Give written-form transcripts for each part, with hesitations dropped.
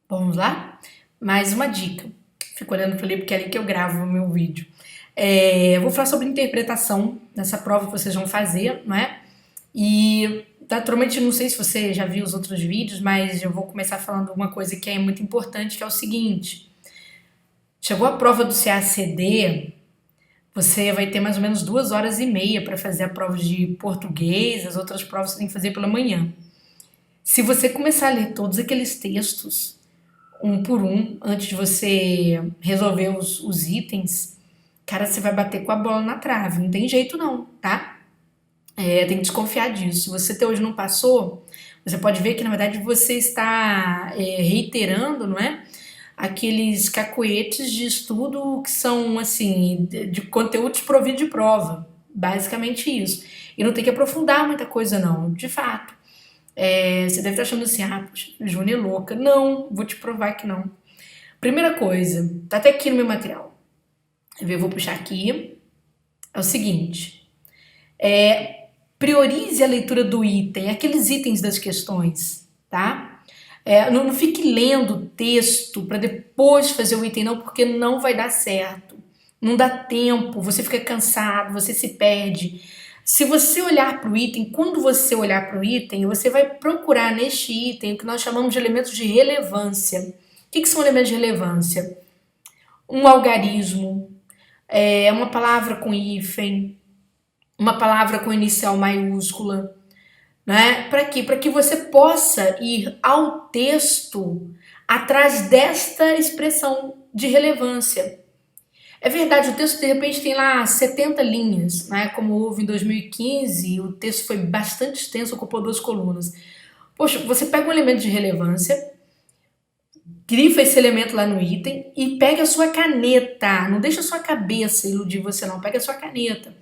Vamos lá? Mais uma dica. Fico olhando para ali porque é ali que eu gravo o meu vídeo. Eu vou falar sobre interpretação nessa prova que vocês vão fazer, não é? E naturalmente não sei se você já viu os outros vídeos, mas eu vou começar falando uma coisa que é muito importante, que é o seguinte. Chegou a prova do CACD, você vai ter mais ou menos 2 horas e meia para fazer a prova de português, as outras provas você tem que fazer pela manhã. Se você começar a ler todos aqueles textos, um por um, antes de você resolver os itens, cara, você vai bater com a bola na trave. Não tem jeito não, tá? Tem que desconfiar disso. Se você até hoje não passou, você pode ver que na verdade você está reiterando, não é? Aqueles cacuetes de estudo que são assim, de conteúdos providos de prova. Basicamente isso. E não tem que aprofundar muita coisa, não, de fato. Você deve estar achando assim, poxa, Júnia é louca. Não, vou te provar que não. Primeira coisa, tá até aqui no meu material. Eu vou puxar aqui. É o seguinte: priorize a leitura do item, aqueles itens das questões, tá? Não fique lendo o texto para depois fazer o item, não, porque não vai dar certo. Não dá tempo, você fica cansado, você se perde. Se você olhar para o item, quando você olhar para o item, você vai procurar neste item o que nós chamamos de elementos de relevância. O que são elementos de relevância? Um algarismo, uma palavra com hífen, uma palavra com inicial maiúscula, né? Para quê? Para que você possa ir ao texto atrás desta expressão de relevância. É verdade, o texto de repente tem lá 70 linhas, né? Como houve em 2015, o texto foi bastante extenso, ocupou 2 colunas. Poxa, você pega um elemento de relevância, grifa esse elemento lá no item e pega a sua caneta. Não deixa a sua cabeça iludir você, não. Pega a sua caneta.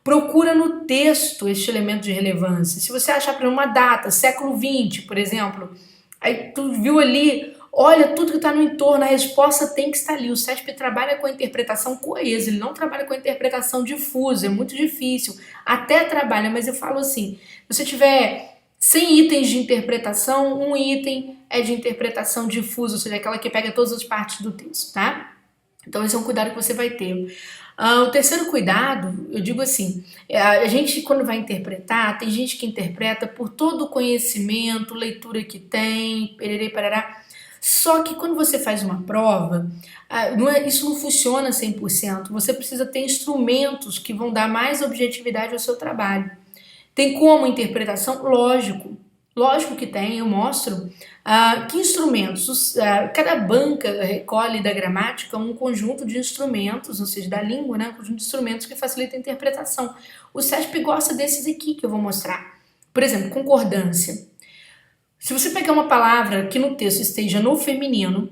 Procura no texto este elemento de relevância. Se você achar para uma data, século XX, por exemplo, aí tu viu ali, olha tudo que está no entorno, a resposta tem que estar ali. O CESP trabalha com a interpretação coesa, ele não trabalha com a interpretação difusa, é muito difícil. Até trabalha, mas eu falo assim, se você tiver 100 itens de interpretação, um item é de interpretação difusa, ou seja, aquela que pega todas as partes do texto, tá? Então esse é um cuidado que você vai ter. O terceiro cuidado, eu digo assim, a gente quando vai interpretar, tem gente que interpreta por todo o conhecimento, leitura que tem, pererê, parará. Só que quando você faz uma prova, isso não funciona 100%. Você precisa ter instrumentos que vão dar mais objetividade ao seu trabalho. Tem como interpretação? Lógico. Lógico que tem, eu mostro. Que instrumentos? Cada banca recolhe da gramática um conjunto de instrumentos, ou seja, da língua, né? Um conjunto de instrumentos que facilita a interpretação. O CESP gosta desses aqui que eu vou mostrar. Por exemplo, concordância. Se você pegar uma palavra que no texto esteja no feminino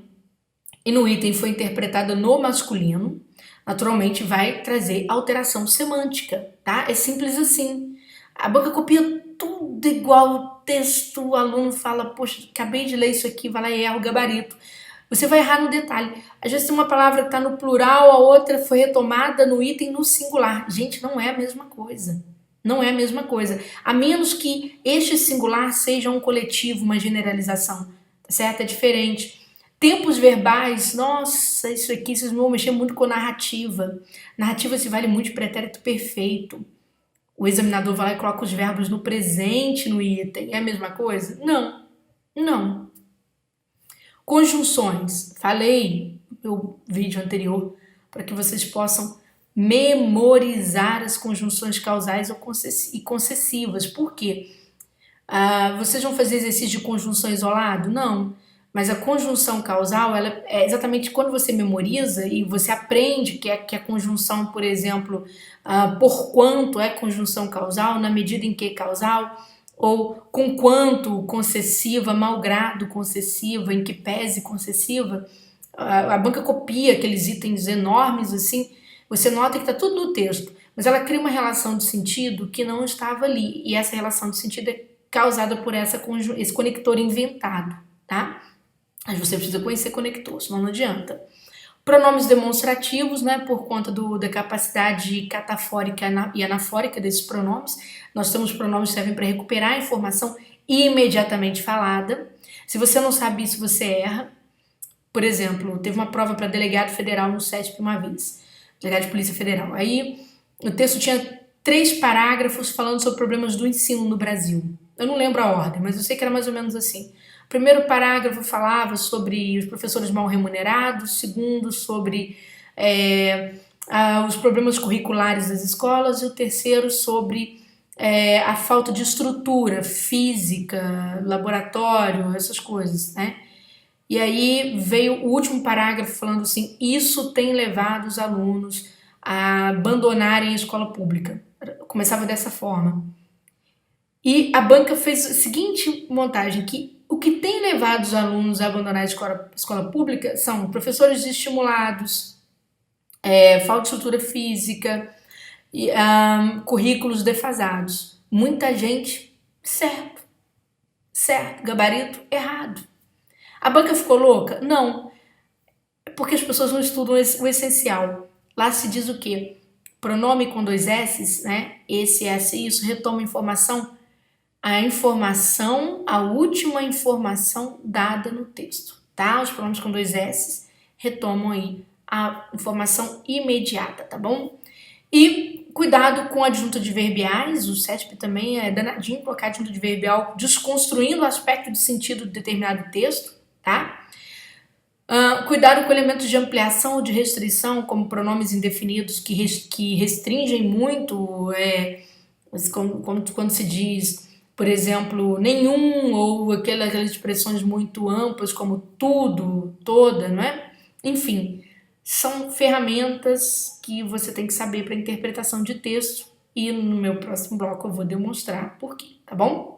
e no item foi interpretada no masculino, naturalmente vai trazer alteração semântica, tá? É simples assim. A banca copia tudo igual o texto, o aluno fala, poxa, acabei de ler isso aqui, vai lá e erra o gabarito. Você vai errar no detalhe. Às vezes tem uma palavra que está no plural, a outra foi retomada no item no singular. Gente, não é a mesma coisa. Não é a mesma coisa. A menos que este singular seja um coletivo, uma generalização. Tá certo? É diferente. Tempos verbais, nossa, isso aqui, vocês vão mexer muito com narrativa. Narrativa se vale muito de pretérito perfeito. O examinador vai lá e coloca os verbos no presente no item. É a mesma coisa? Não. Não. Conjunções. Falei no meu vídeo anterior para que vocês possam memorizar as conjunções causais e concessivas. Por quê? Vocês vão fazer exercício de conjunção isolado? Não. Mas a conjunção causal, ela é exatamente quando você memoriza e você aprende que a conjunção, por exemplo, por quanto é conjunção causal, na medida em que causal, ou com quanto concessiva, malgrado concessiva, em que pese concessiva. A banca copia aqueles itens enormes assim, você nota que está tudo no texto, mas ela cria uma relação de sentido que não estava ali, e essa relação de sentido é causada por esse conector inventado, tá? Mas você precisa conhecer conector, senão não adianta. Pronomes demonstrativos, né, por conta da capacidade catafórica e anafórica desses pronomes. Nós temos pronomes que servem para recuperar a informação imediatamente falada. Se você não sabe isso, você erra. Por exemplo, teve uma prova para delegado federal no CESP uma vez, delegado de Polícia Federal. Aí o texto tinha 3 parágrafos falando sobre problemas do ensino no Brasil. Eu não lembro a ordem, mas eu sei que era mais ou menos assim. O primeiro parágrafo falava sobre os professores mal remunerados, o segundo sobre os problemas curriculares das escolas e o terceiro sobre a falta de estrutura física, laboratório, essas coisas, né? E aí veio o último parágrafo falando assim: isso tem levado os alunos a abandonarem a escola pública. Começava dessa forma. E a banca fez a seguinte montagem, que o que tem levado os alunos a abandonar a escola pública são professores desestimulados, falta de estrutura física, e, currículos defasados. Muita gente, certo, gabarito errado. A banca ficou louca? Não, porque as pessoas não estudam o essencial. Lá se diz o quê? Pronome com 2 S's, né? Esse, essa, isso, retoma informação. A última informação dada no texto, tá? Os pronomes com 2 S's retomam aí a informação imediata, tá bom? E cuidado com a adjunta adverbiais, o CESP também é danadinho colocar adjunta adverbial desconstruindo o aspecto de sentido de determinado texto, tá? Cuidado com elementos de ampliação ou de restrição, como pronomes indefinidos que restringem muito, quando se diz, por exemplo, nenhum, ou aquelas expressões muito amplas como tudo, toda, não é? Enfim, são ferramentas que você tem que saber para interpretação de texto e no meu próximo bloco eu vou demonstrar por quê, tá bom?